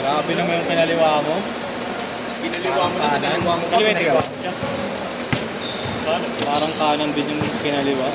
Grabe naman yung kinaliwa mo. Kinaliwa mo na, Kanan. kinaliwa mo pa, Kaliwa, kinaliwa. diba? Parang kanan din yung kinaliwa.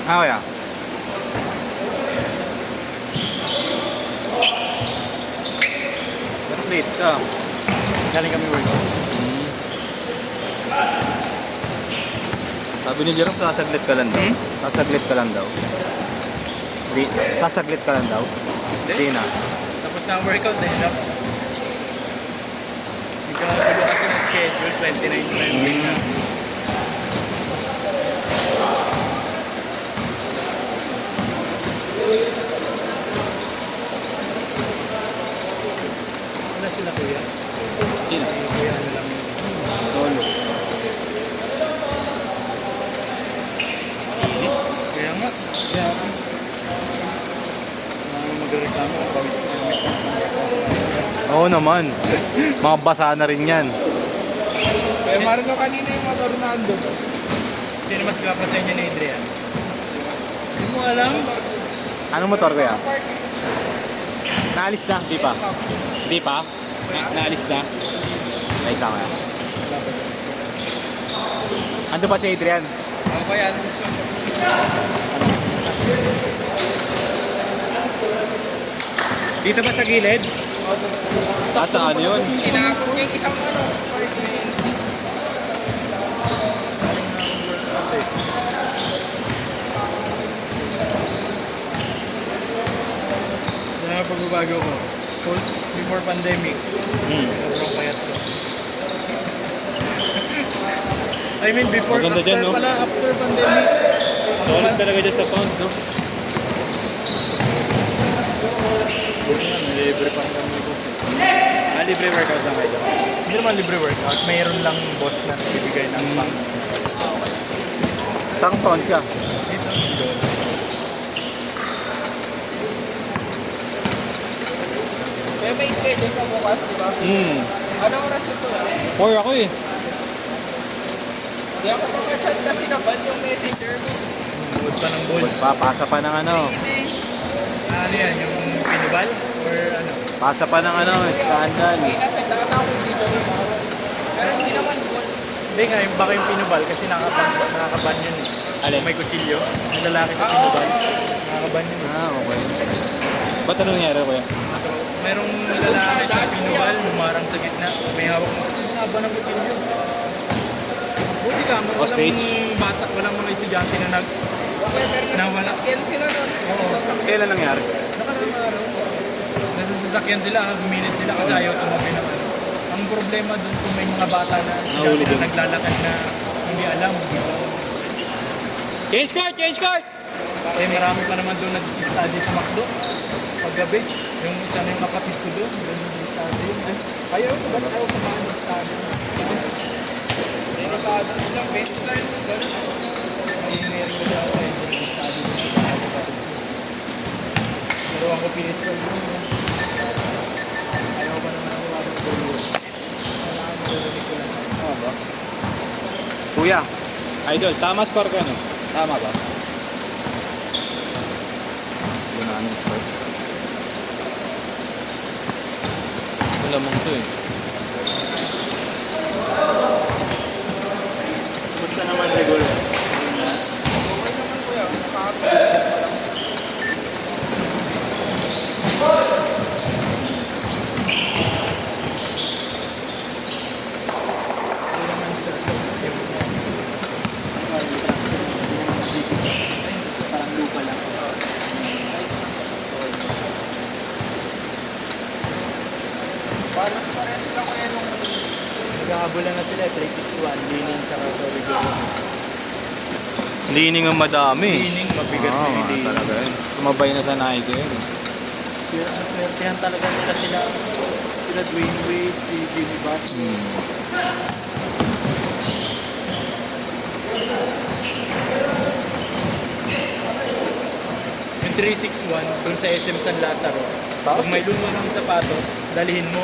Ah, kaya? Late ka. Galing kami work. Sabi ni Jerome, sasaglit ka lang daw. Sasaglit ka lang daw. Sasaglit ka lang daw. Hindi na. Tapos na ang workout eh. No? Nagkakagulo kasi ng schedule, 29 Sunday na. Wala sila kuya? Sino? Kuya ano lang yun. Solo. Kaya nga. Kaya ako. Magreklamo ako. Pawis na may Oo naman. Mga basa na rin yan. Kaya marin ko kanina yung motor na ando. Sino mas kapag sa inyo ni Adrian? Hindi mo alam? Anong motor kaya? Naalis na, di pa? Di pa? Naalis na? Wait lang kaya. Ando pa si Adrian? Ano ba yan? Dito ba sa gilid? Sa ano yun? Sinakot niya yung isang ano. bago ko. Before pandemic. Sobrang payat ko. I mean, before, Maganda after dyan, no? pala, after pandemic. Solid talaga dyan sa pound, no? Libre pa kami ko. Libre workout lang kayo. Hindi naman libre workout. Mayroon lang boss na bibigay ng pang. Isang pound ka. Dito. Kaya may schedule ka bukas, di ba? Anong oras ito? 4 ako eh. Di ako makachat kasi naban yung messenger mo. Buod pa ng buod. Pasa pa ng ano. Ano yan? Yung pinubal? Or ano? Pasa pa ng ano, skandal. May nasa ako dito. Pero hindi naman buwan. Hindi nga, baka yung pinubal kasi nakakaban yun eh. Alin? May kutsilyo. Ang lalaki sa pinubal. Nakakaban yun eh. Okay. Ba't anong nangyari kuya? Merong lalaki sa pinubal, humarang sa gitna. May hawak mo. Ang haba ng kutsilyo. Buti ka, Hostage? walang bata, walang mga estudyante na nawala. Yan sila nun. Kailan nangyari? Nakaraang araw. Nasa sasakyan sila, gumilit sila kasi ayaw tumabi ng ano. Ang problema dun kung may mga bata na Nahuli dun. naglalakad na hindi alam. Change card! Change card! Eh marami pa naman doon nag-study sa McDo. Paggabi, yung isa na yung kapatid ko doon, doon nag-study. Ayaw ko, ba't ayaw ko mag-study? Delikado silang baseline. Ay, meron ko daw eh, nag-study doon sa kapatid ko. Pero ako pinis ko doon. Ayaw pa naman ako mag-study. Kailangan mo doon ko lang. Tama ba? Kuya, idol, tama score ka no? Tama ba? Yun na anong score. Wala mong to eh. Basta naman regular. Parang lupa lang. Balas pa rin sila kaya nung Nagkakabulan na sila, 361, lining sa regular. Lining ang madami. Lining, mabigat na yung lining. Talaga yun. Sumabay na sa Nike yun. Swertihan talaga nila sila Dwayne Wade, si Jimmy Butler. Yung 361, dun sa SM San Lazaro. Pag may luma ng sapatos, dalihin mo.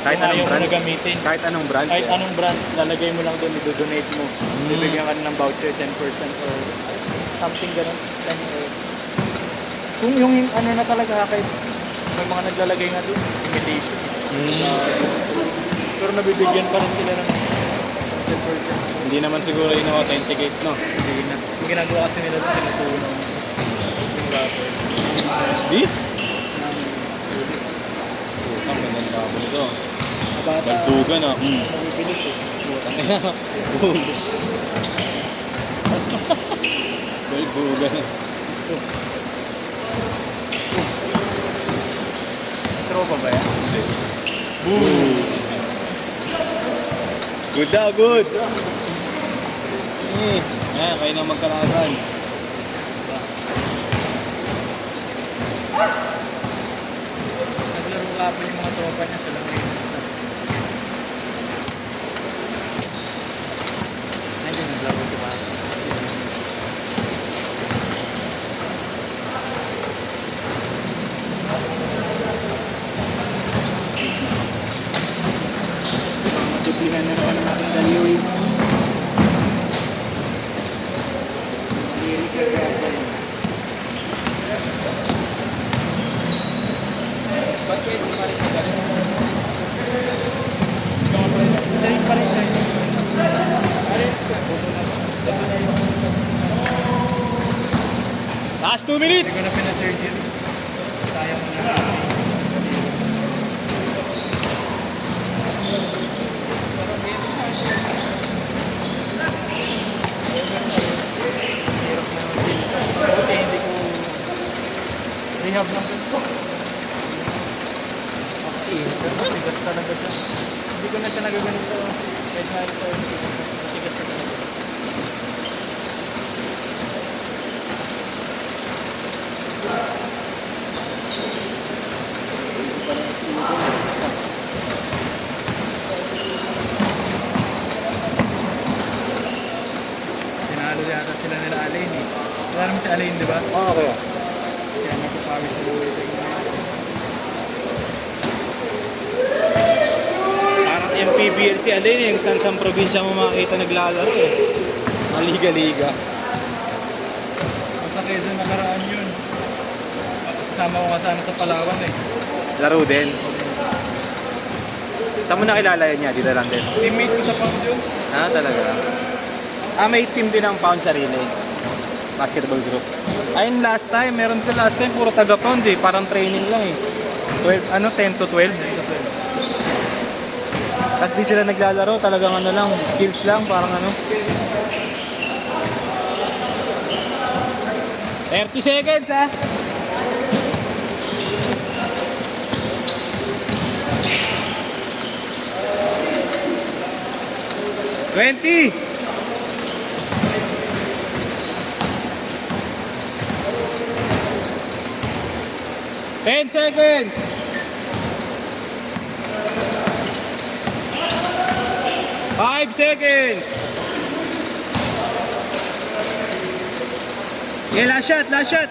Kahit Kung ayaw anong mo brand? na gamitin. Kahit anong brand? Kahit anong brand, lalagay mo lang doon, i-donate mo. Bibigyan ka ng voucher, 10% or something ganun. 10 or... Kung yung ano na talaga, kahit may mga naglalagay nga doon, imitation. Pero nabibigyan pa rin sila ng 10%. Hindi naman siguro in-authenticate, no? Hindi na. Yung ginagawa kasi nila sa sinutunan yung rapper. SD? Putang, maganda ako nito. Bata, Bagdugan ah. nabibilis eh. Bagdugan. Tropa ba yan? Good na, good. Ayan, kayo na magkalaban. Naglaro ka pa yung mga tropa niya sa langit. Hindi naglaro ko ba? Duplihan na naman ang aking daliwi. Lirik ka kaya dyan. ba't kayo di pa rin magaling? Lirik pa rin guys. Last 2 minutes! Hindi ko na pina-surgery. Sayang mo na. Hirap na. Buti hindi ko rehab ng gusto. Mainit. Pero matigas talaga siya. Hindi ko na siya nagaganito. Kahit nga ito, matigas siya talaga. Sinalo yata sila nila Alain eh. Wala naman si Alain, di ba? Oo, okay. Kaya napapawis sa buhay tayo ngayon. Parang MPBL si Alain eh, yung saan probinsya mo makakita naglalaro eh. Ang liga-liga. Basta Quezon nakaraan yun. Kasama ko nga sana sa Palawan eh. Laro din. Saan mo nakilala yun niya? Dito lang din. Teammate ko sa Pound yun. Ah, talaga. Ah, may team din ang Pound sarili. Basketball group. Ayun last time, meron ko last time, puro taga Pound eh. Parang training lang eh. 12, ano, 10 to 12. Tapos di sila naglalaro, talagang ano lang, skills lang, parang ano. 30 seconds ah! Twenty! 10 seconds! 5 seconds! Okay, last shot, last shot!